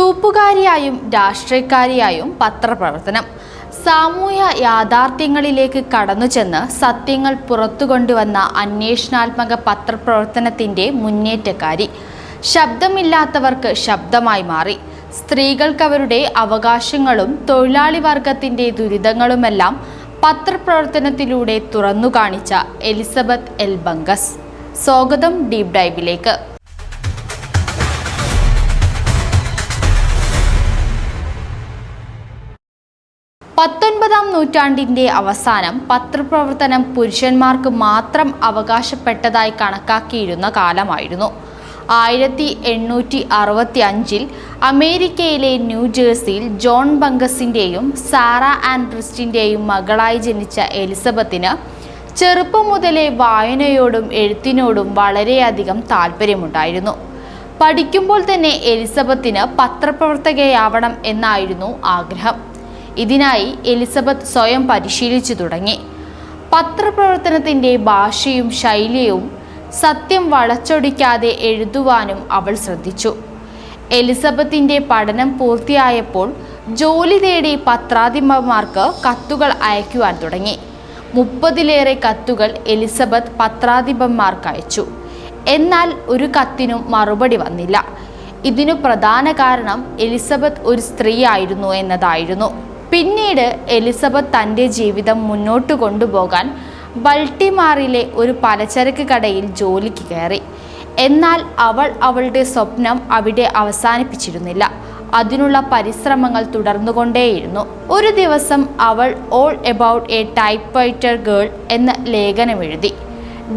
തൂപ്പുകാരിയായും രാഷ്ട്രീയക്കാരിയായും പത്രപ്രവർത്തനം. സാമൂഹ്യ യാഥാർത്ഥ്യങ്ങളിലേക്ക് കടന്നുചെന്ന് സത്യങ്ങൾ പുറത്തുകൊണ്ടുവന്ന അന്വേഷണാത്മക പത്രപ്രവർത്തനത്തിന്റെ മുന്നേറ്റക്കാരി. ശബ്ദമില്ലാത്തവർക്ക് ശബ്ദമായി മാറി. സ്ത്രീകൾക്ക് അവരുടെ അവകാശങ്ങളും തൊഴിലാളി വർഗത്തിന്റെ ദുരിതങ്ങളുമെല്ലാം പത്രപ്രവർത്തനത്തിലൂടെ തുറന്നു കാണിച്ച എലിസബത്ത് എൽ ബംഗസ്. സ്വാഗതം ഡീപ് ഡൈവിലേക്ക്. 19-ാം നൂറ്റാണ്ടിന്റെ അവസാനം പത്രപ്രവർത്തനം പുരുഷന്മാർക്ക് മാത്രം അവകാശപ്പെട്ടതായി കണക്കാക്കിയിരുന്ന കാലമായിരുന്നു. 1865-ൽ അമേരിക്കയിലെ ന്യൂജേഴ്സിയിൽ ജോൺ ബംഗസിന്റെയും സാറ ആൻ ബ്രിസ്റ്റിന്റെയും മകളായി ജനിച്ച എലിസബത്തിന് ചെറുപ്പം മുതലേ വായനയോടും എഴുത്തിനോടും വളരെയധികം താല്പര്യമുണ്ടായിരുന്നു. പഠിക്കുമ്പോൾ തന്നെ എലിസബത്തിന് പത്രപ്രവർത്തകയാവണം എന്നായിരുന്നു ആഗ്രഹം. ഇതിനായി എലിസബത്ത് സ്വയം പരിശീലിച്ചു തുടങ്ങി. പത്രപ്രവർത്തനത്തിന്റെ ഭാഷയും ശൈലിയും സത്യം വളച്ചൊടിക്കാതെ എഴുതുവാനും അവൾ ശ്രദ്ധിച്ചു. എലിസബത്തിന്റെ പഠനം പൂർത്തിയായപ്പോൾ ജോലി തേടി പത്രാധിപന്മാർക്ക് കത്തുകൾ അയക്കുവാൻ തുടങ്ങി. 30-ലേറെ കത്തുകൾ എലിസബത്ത് പത്രാധിപന്മാർക്ക് അയച്ചു. എന്നാൽ ഒരു കത്തിനും മറുപടി വന്നില്ല. ഇതിനു പ്രധാന കാരണം എലിസബത്ത് ഒരു സ്ത്രീയായിരുന്നു എന്നതായിരുന്നു. പിന്നീട് എലിസബത്ത് തൻ്റെ ജീവിതം മുന്നോട്ട് കൊണ്ടുപോകാൻ ബൾട്ടിമാറിലെ ഒരു പലചരക്ക് കടയിൽ ജോലിക്ക് കയറി. എന്നാൽ അവൾ അവളുടെ സ്വപ്നം അവിടെ അവസാനിപ്പിച്ചിരുന്നില്ല. അതിനുള്ള പരിശ്രമങ്ങൾ തുടർന്നുകൊണ്ടേയിരുന്നു. ഒരു ദിവസം അവൾ all about A typewriter girl എന്ന ലേഖനം എഴുതി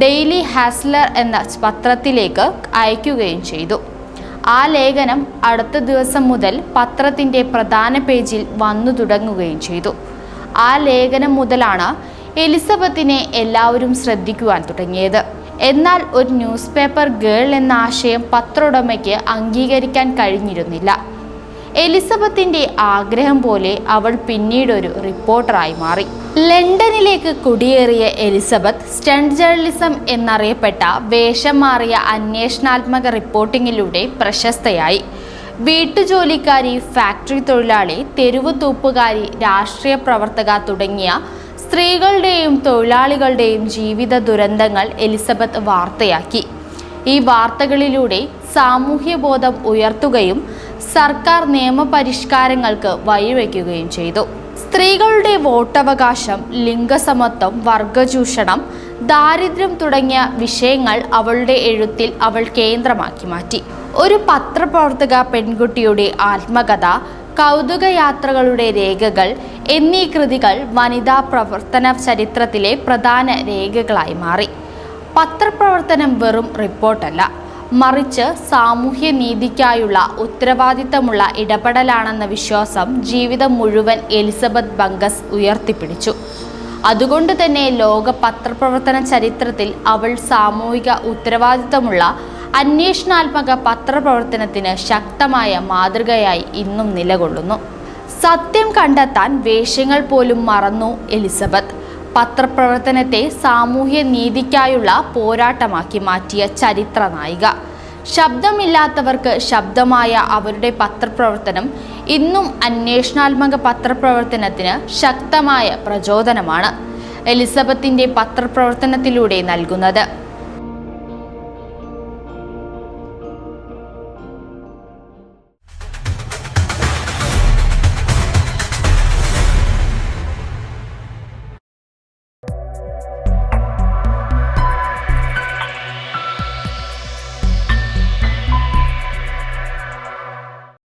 ഡെയിലി ഹാസ്ലർ എന്ന പത്രത്തിലേക്ക് അയക്കുകയും ചെയ്തു. ആ ലേഖനം അടുത്ത ദിവസം മുതൽ പത്രത്തിൻ്റെ പ്രധാന പേജിൽ വന്നു തുടങ്ങുകയും ചെയ്തു. ആ ലേഖനം മുതലാണ് എലിസബത്തിനെ എല്ലാവരും ശ്രദ്ധിക്കുവാൻ തുടങ്ങിയത്. എന്നാൽ ഒരു ന്യൂസ് പേപ്പർ ഗേൾ എന്ന ആശയം പത്രോടമയ്ക്ക് അംഗീകരിക്കാൻ കഴിഞ്ഞിരുന്നില്ല. എലിസബത്തിന്റെ ആഗ്രഹം പോലെ അവൾ പിന്നീടൊരു റിപ്പോർട്ടറായി മാറി. ലണ്ടനിലേക്ക് കുടിയേറിയ എലിസബത്ത് സ്റ്റണ്ട് ജേർണലിസം എന്നറിയപ്പെട്ട വേഷം മാറിയ അന്വേഷണാത്മക റിപ്പോർട്ടിങ്ങിലൂടെ പ്രശസ്തയായി. വീട്ടുജോലിക്കാരി, ഫാക്ടറി തൊഴിലാളി, തെരുവു തൂപ്പുകാരി, രാഷ്ട്രീയ പ്രവർത്തക തുടങ്ങിയ സ്ത്രീകളുടെയും തൊഴിലാളികളുടെയും ജീവിത ദുരന്തങ്ങൾ എലിസബത്ത് വാർത്തയാക്കി. ഈ വാർത്തകളിലൂടെ സാമൂഹ്യബോധം ഉയർത്തുകയും സർക്കാർ നിയമപരിഷ്കാരങ്ങൾക്ക് വഴിവെക്കുകയും ചെയ്തു. സ്ത്രീകളുടെ വോട്ടവകാശം, ലിംഗസമത്വം, വർഗചൂഷണം, ദാരിദ്ര്യം തുടങ്ങിയ വിഷയങ്ങൾ അവളുടെ എഴുത്തിൽ അവൾ കേന്ദ്രമാക്കി മാറ്റി. ഒരു പത്രപ്രവർത്തക പെൺകുട്ടിയുടെ ആത്മകഥ, കൗതുകയാത്രകളുടെ രേഖകൾ എന്നീ കൃതികൾ വനിതാ പ്രവർത്തന ചരിത്രത്തിലെ പ്രധാന രേഖകളായി മാറി. പത്രപ്രവർത്തനം വെറും റിപ്പോർട്ടല്ല, മറിച്ച് സാമൂഹ്യ നീതിക്കായുള്ള ഉത്തരവാദിത്തമുള്ള ഇടപെടലാണെന്ന വിശ്വാസം ജീവിതം മുഴുവൻ എലിസബത്ത് ബംഗസ് ഉയർത്തിപ്പിടിച്ചു. അതുകൊണ്ട് തന്നെ ലോക പത്രപ്രവർത്തന ചരിത്രത്തിൽ അവൾ സാമൂഹിക ഉത്തരവാദിത്തമുള്ള അന്വേഷണാത്മക പത്രപ്രവർത്തനത്തിന് ശക്തമായ മാതൃകയായി ഇന്നും നിലകൊള്ളുന്നു. സത്യം കണ്ടെത്താൻ വേഷങ്ങൾ പോലും മറന്നു എലിസബത്ത്. പത്രപ്രവർത്തനത്തെ സാമൂഹ്യ നീതിക്കായുള്ള പോരാട്ടമാക്കി മാറ്റിയ ചരിത്ര നായിക. ശബ്ദമില്ലാത്തവർക്ക് ശബ്ദമായ അവരുടെ പത്രപ്രവർത്തനം ഇന്നും അന്വേഷണാത്മക പത്രപ്രവർത്തനത്തിന് ശക്തമായ പ്രചോദനമാണ് എലിസബത്തിന്റെ പത്രപ്രവർത്തനത്തിലൂടെ നൽകുന്നത്.